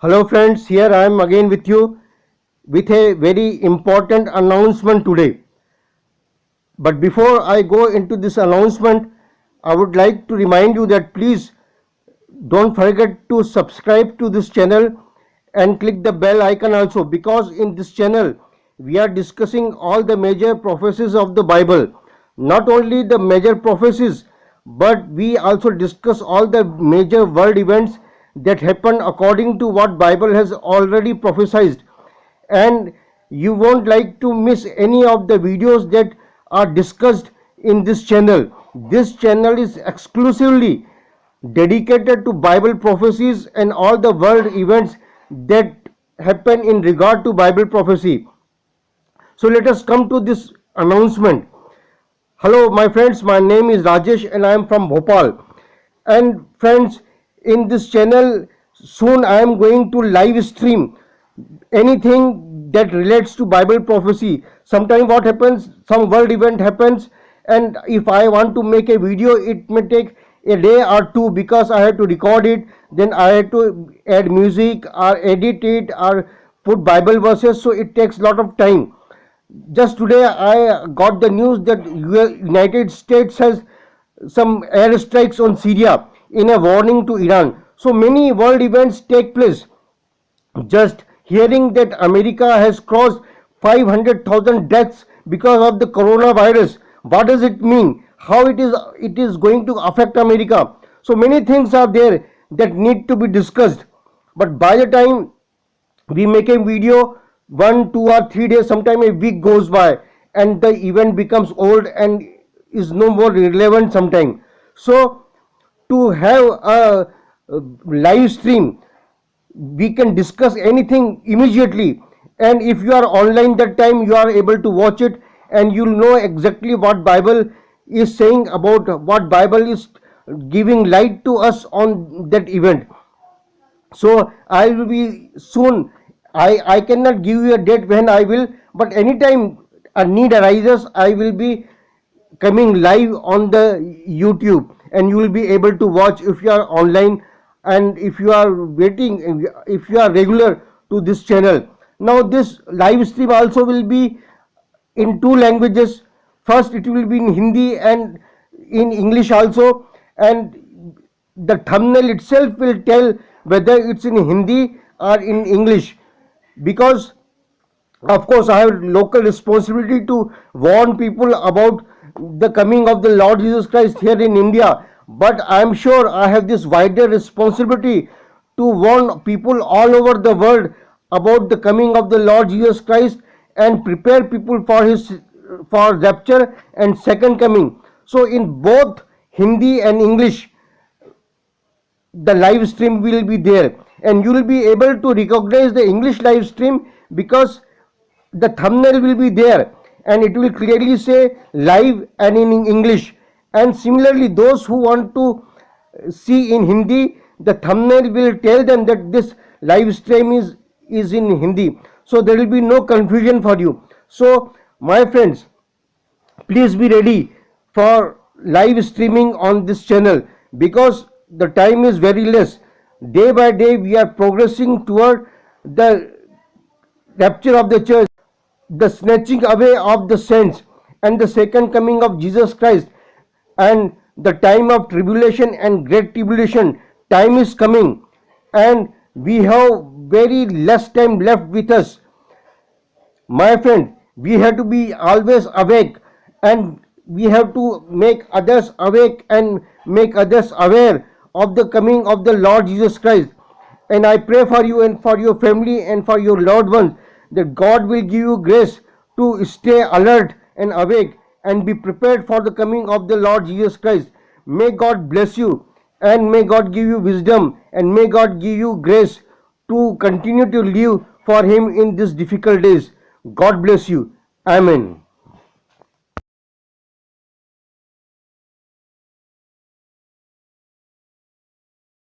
Hello friends, here I am again with you with a very important announcement today. But before I go into this announcement, I would like to remind you that please don't forget to subscribe to this channel and click the bell icon also, because in this channel we are discussing all the major prophecies of the Bible. Not only the major prophecies, but we also discuss all the major world events that happen according to what Bible has already prophesied. And you won't like to miss any of the videos that are discussed in this channel. This channel is exclusively dedicated to Bible prophecies and all the world events that happen in regard to Bible prophecy. So let us come to this announcement. Hello, my friends, my name is Rajesh and I am from Bhopal. And friends, in this channel, soon I am going to live stream anything that relates to Bible prophecy. Sometimes what happens, some world event happens, and if I want to make a video, it may take a day or two because I have to record it, then I have to add music or edit it or put Bible verses, so it takes a lot of time. Just today I got the news that United States has some airstrikes on Syria in a warning to Iran. So many world events take place. Just hearing that America has crossed 500,000 deaths because of the coronavirus, what does it mean? How it is going to affect America? So many things are there that need to be discussed. But by the time we make a video, 1, 2 or 3 days, sometime a week goes by, and the event becomes old and is no more relevant sometime. So to have a live stream, we can discuss anything immediately, and if you are online that time, you are able to watch it and you'll know exactly what Bible is saying, about what Bible is giving light to us on that event. So I will be soon, I cannot give you a date when I will, but anytime a need arises, I will be coming live on the YouTube, and you will be able to watch if you are online, and if you are waiting, if you are regular to this channel. Now this live stream also will be in two languages. First it will be in Hindi and in English also, and the thumbnail itself will tell whether it's in Hindi or in English, because of course I have local responsibility to warn people about the coming of the Lord Jesus Christ here in India, but I am sure I have this wider responsibility to warn people all over the world about the coming of the Lord Jesus Christ and prepare people for his for rapture and second coming. So in both Hindi and English, the live stream will be there, and you will be able to recognize the English live stream because the thumbnail will be there and it will clearly say live and in English. And similarly, those who want to see in Hindi, the thumbnail will tell them that this live stream is in Hindi, so there will be no confusion for you. So my friends, please be ready for live streaming on this channel, because the time is very less. Day by day we are progressing toward the rapture of the church, the snatching away of the saints, and the second coming of Jesus Christ. And the time of tribulation and great tribulation, time is coming, and we have very less time left with us. My friend, we have to be always awake, and we have to make others awake and make others aware of the coming of the Lord Jesus Christ. And I pray for you and for your family and for your loved ones that God will give you grace to stay alert and awake and be prepared for the coming of the Lord Jesus Christ. May God bless you, and may God give you wisdom, and may God give you grace to continue to live for him in these difficult days. God bless you. Amen.